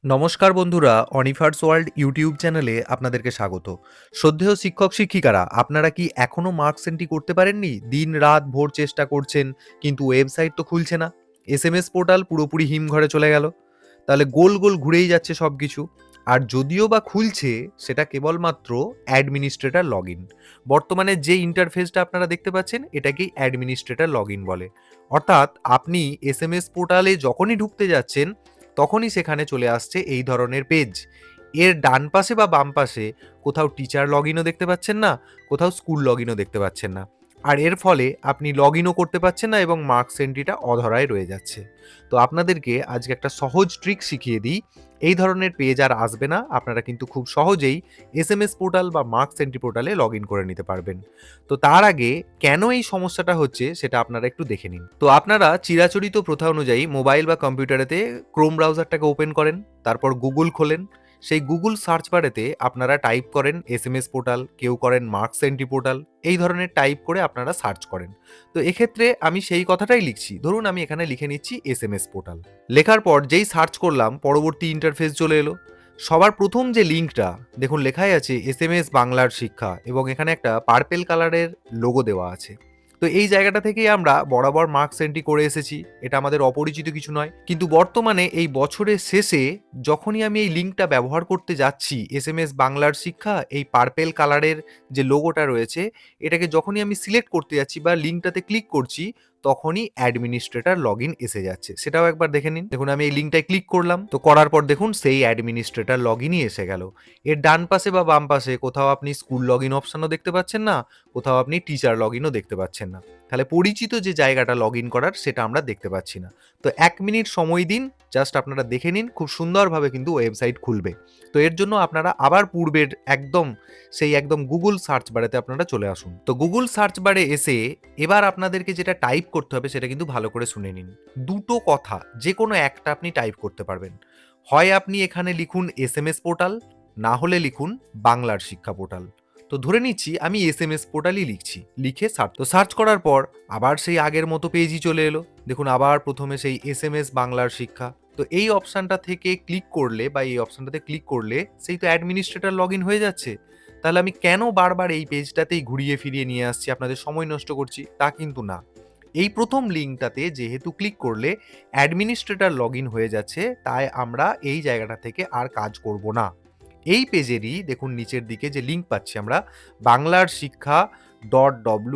নমস্কার বন্ধুরা, অনিফার্স world YouTube চ্যানেলে আপনাদেরকে স্বাগত। শ্রদ্ধেয় শিক্ষক শিক্ষিকারা, আপনারা কি এখনো মার্কস এন্ট্রি করতে পারেননি? দিন রাত ভোর চেষ্টা করছেন, কিন্তু ওয়েবসাইট তো খুলছে না। এসএমএস পোর্টাল পুরোপুরি হিমঘরে চলে গেল। তাহলে গোল গোল ঘুরেই যাচ্ছে সবকিছু। আর যদিও বা খুলছে, সেটা কেবলমাত্র অ্যাডমিনিস্ট্রেটর লগ ইন। বর্তমানে যে ইন্টারফেসটা আপনারা দেখতে পাচ্ছেন, এটাকেই অ্যাডমিনিস্ট্রেটর লগ ইন বলে। অর্থাৎ আপনি এসএমএস পোর্টালে যখনই ঢুকতে যাচ্ছেন, তখনই সেখানে চলে আসছে এই ধরনের পেজ। এর ডান পাশে বা বাম পাশে কোথাও টিচার লগ ইনও দেখতে পাচ্ছেন না, কোথাও স্কুল লগ ইনও দেখতে পাচ্ছেন না। আর এর ফলে আপনি লগ ইনও করতে পারছেন না এবং মার্কস এন্ট্রিটা অধরায় রয়ে যাচ্ছে। তো আপনাদেরকে আজকে একটা সহজ ট্রিক শিখিয়ে দিই। এই ধরনের পেজ আর আসবে না। আপনারা কিন্তু খুব সহজেই এসএমএস পোর্টাল বা মার্কস এন্ট্রি পোর্টালে লগ ইন করে নিতে পারবেন। তো তার আগে কেন এই সমস্যাটা হচ্ছে সেটা আপনারা একটু দেখে নিন। তো আপনারা চিরাচরিত প্রথা অনুযায়ী মোবাইল বা কম্পিউটারেতে ক্রোম ব্রাউজারটাকে ওপেন করেন, তারপর গুগল খোলেন। সেই গুগল সার্চ বারেতে আপনারা টাইপ করেন এসএমএস পোর্টাল, কেউ করেন মার্কস এন্ট্রি পোর্টাল, এই ধরনের টাইপ করে আপনারা সার্চ করেন। তো এক্ষেত্রে আমি সেই কথাটাই লিখছি। ধরুন আমি এখানে লিখে নিচ্ছি এসএমএস পোর্টাল। লেখার পর যেই সার্চ করলাম, পরবর্তী ইন্টারফেস চলে এলো। সবার প্রথম যে লিঙ্কটা দেখুন লেখাই আছে এসএমএস বাংলার শিক্ষা এবং এখানে একটা পার্পেল কালারের লোগো দেওয়া আছে। তো এই জায়গাটা থেকেই আমরা বরাবর মার্কস এন্ট্রি করে এসেছি। এটা আমাদের অপরিচিত কিছু নয়। কিন্তু বর্তমানে এই বছরের শেষে যখনই আমি এই লিঙ্কটা ব্যবহার করতে যাচ্ছি, এসএমএস বাংলার শিক্ষা, এই পার্পেল কালারের যে লোগোটা রয়েছে, এটাকে যখনই আমি সিলেক্ট করতে যাচ্ছি বা লিঙ্কটাতে ক্লিক করছি, তখনই অ্যাডমিনিস্ট্রেটর লগ ইন এসে যাচ্ছে। সেটাও একবার দেখে নিন। দেখুন আমি এই লিঙ্কটায় ক্লিক করলাম, তো করার পর দেখুন সেই অ্যাডমিনিস্ট্রেটর লগ ইনই এসে গেল। এর ডান পাশে বা বাম পাশে কোথাও আপনি স্কুল লগ ইন অপশনও দেখতে পাচ্ছেন না, কোথাও আপনি টিচার লগ ইনও দেখতে পাচ্ছেন না। তাহলে পরিচিত যে জায়গাটা লগ ইন করার, সেটা আমরা দেখতে পাচ্ছি না। তো 1 মিনিট সময় দিন, জাস্ট আপনারা দেখে নিন, খুব সুন্দরভাবে কিন্তু ওয়েবসাইট খুলবে। তো এর জন্য আপনারা আবার পূর্বের একদম গুগল সার্চ বারেতে আপনারা চলে আসুন। তো গুগল সার্চ বারে এসে এবার আপনাদেরকে যেটা টাইপ করতে হবে সেটা কিন্তু ভালো করে শুনে নিন। দুটো কথা যে কোনো একটা আপনি টাইপ করতে পারবেন। হয় আপনি এখানে লিখুন এসএমএস পোর্টাল, না হলে লিখুন বাংলার শিক্ষা পোর্টাল। তো ধরে নিচ্ছি আমি এসএমএস পোর্টালই লিখছি, লিখে সার্চ করার পর আবার সেই আগের মতো পেজই চলে এলো। দেখুন আবার প্রথমে সেই এসএমএস বাংলার শিক্ষা। তো এই অপশনটা থেকে ক্লিক করলে বা এই অপশনটাতে ক্লিক করলে সেই তো অ্যাডমিনিস্ট্রেটর লগ ইন হয়ে যাচ্ছে। তাহলে আমি কেন বারবার এই পেজটাতেই ঘুরিয়ে ফিরিয়ে নিয়ে আসছি, আপনাদের সময় নষ্ট করছি? তা কিন্তু না। এই প্রথম লিঙ্কটাতে যেহেতু ক্লিক করলে অ্যাডমিনিস্ট্রেটর লগ ইন হয়ে যাচ্ছে, তাই আমরা এই জায়গাটা থেকে আর কাজ করব না। এই পেজেরই দেখুন নিচের দিকে যে লিঙ্ক পাচ্ছি আমরা, বাংলার শিক্ষা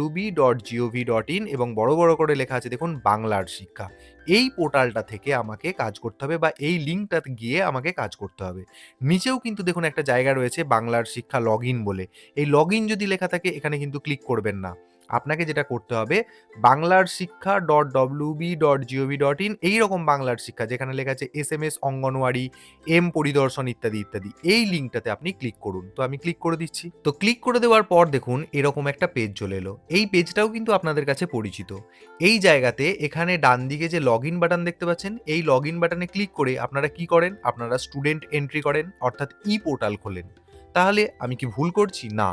.wb.gov.in, এবং বড় বড় করে লেখা আছে দেখুন বাংলার শিক্ষা। এই পোর্টালটা থেকে আমাকে কাজ করতে হবে বা এই লিঙ্কটাতে গিয়ে আমাকে কাজ করতে হবে। নিচেও কিন্তু দেখুন একটা জায়গা রয়েছে বাংলার শিক্ষা লগ ইন বলে। এই লগ ইন যদি লেখা থাকে, এখানে কিন্তু ক্লিক করবেন না। আপনাকে যেটা করতে হবে, বাংলার শিক্ষা .wb.gov.in, এইরকম বাংলার শিক্ষা যেখানে লেখা আছে এসএমএস অঙ্গনওয়াড়ি, এম পরিদর্শন ইত্যাদি ইত্যাদি, এই লিঙ্কটাতে আপনি ক্লিক করুন। তো আমি ক্লিক করে দিচ্ছি। তো ক্লিক করে দেওয়ার পর দেখুন এরকম একটা পেজ চলে এলো। এই পেজটাও কিন্তু আপনাদের কাছে পরিচিত। এই জায়গাতে এখানে ডান দিকে যে লগ ইন বাটন দেখতে পাচ্ছেন, এই লগ ইন বাটনে ক্লিক করে আপনারা কি করেন, আপনারা স্টুডেন্ট এন্ট্রি করেন, অর্থাৎ ই পোর্টাল খোলেন। তাহলে আমি কি ভুল করছি? না।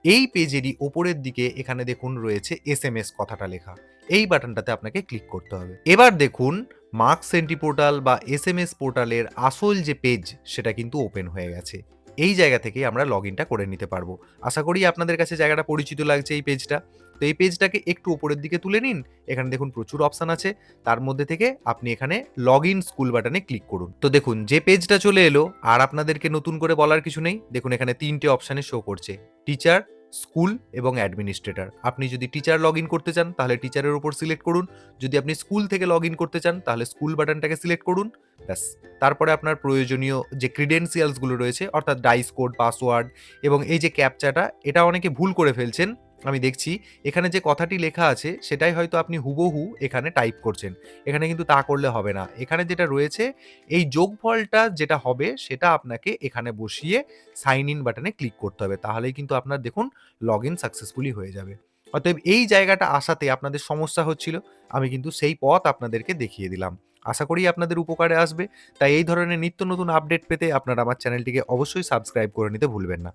এই পেজেরই ওপরের দিকে এখানে দেখুন রয়েছে এসএমএস কথাটা লেখা। এই বাটনটাতে আপনাকে ক্লিক করতে হবে। এবার দেখুন মার্কস এন্ট্রি পোর্টাল বা এসএমএস পোর্টালের আসল যে পেজ, সেটা কিন্তু ওপেন হয়ে গেছে। এই জায়গা থেকেই আমরা লগ ইনটা করে নিতে পারবো। আশা করি আপনাদের কাছে জায়গাটা পরিচিত লাগছে এই পেজটা। তো এই পেজটাকে একটু উপরের দিকে তুলে নিন। এখানে দেখুন প্রচুর অপশন আছে। তার মধ্যে থেকে আপনি এখানে লগ ইন স্কুল বাটনে ক্লিক করুন। তো দেখুন যে পেজটা চলে এলো, আর আপনাদেরকে নতুন করে বলার কিছু নেই। দেখুন এখানে 3টে অপশানে শো করছে, টিচার, স্কুল এবং অ্যাডমিনিস্ট্রেটর। আপনি যদি টিচার লগ ইন করতে চান, তাহলে টিচারের উপর সিলেক্ট করুন। যদি আপনি স্কুল থেকে লগ ইন করতে চান, তাহলে স্কুল বাটনটাকে সিলেক্ট করুন। ব্যাস। তারপরে আপনার প্রয়োজনীয় যে ক্রিডেন্সিয়ালসগুলো রয়েছে, অর্থাৎ ডাইস কোড, পাসওয়ার্ড এবং এই যে ক্যাপচাটা, এটা অনেকে ভুল করে ফেলছেন। আমি দেখছি এখানে যে কথাটি লেখা আছে, সেটাই হয়তো আপনি হুবহু এখানে টাইপ করছেন। এখানে কিন্তু তা করলে হবে না। এখানে যেটা রয়েছে, এই যোগফলটা যেটা হবে, সেটা আপনাকে এখানে বসিয়ে সাইন ইন বাটনে ক্লিক করতে হবে। তাহলেই কিন্তু আপনার দেখুন লগ ইন সাকসেসফুলি হয়ে যাবে। অতএব এই জায়গাটা আসাতে আপনাদের সমস্যা হচ্ছিল, আমি কিন্তু সেই পথ আপনাদেরকে দেখিয়ে দিলাম। আশা করি আপনাদের উপকারে আসবে। তাই এই ধরনের নিত্য নতুন আপডেট পেতে আপনারা আমার চ্যানেলটিকে অবশ্যই সাবস্ক্রাইব করে নিতে ভুলবেন না।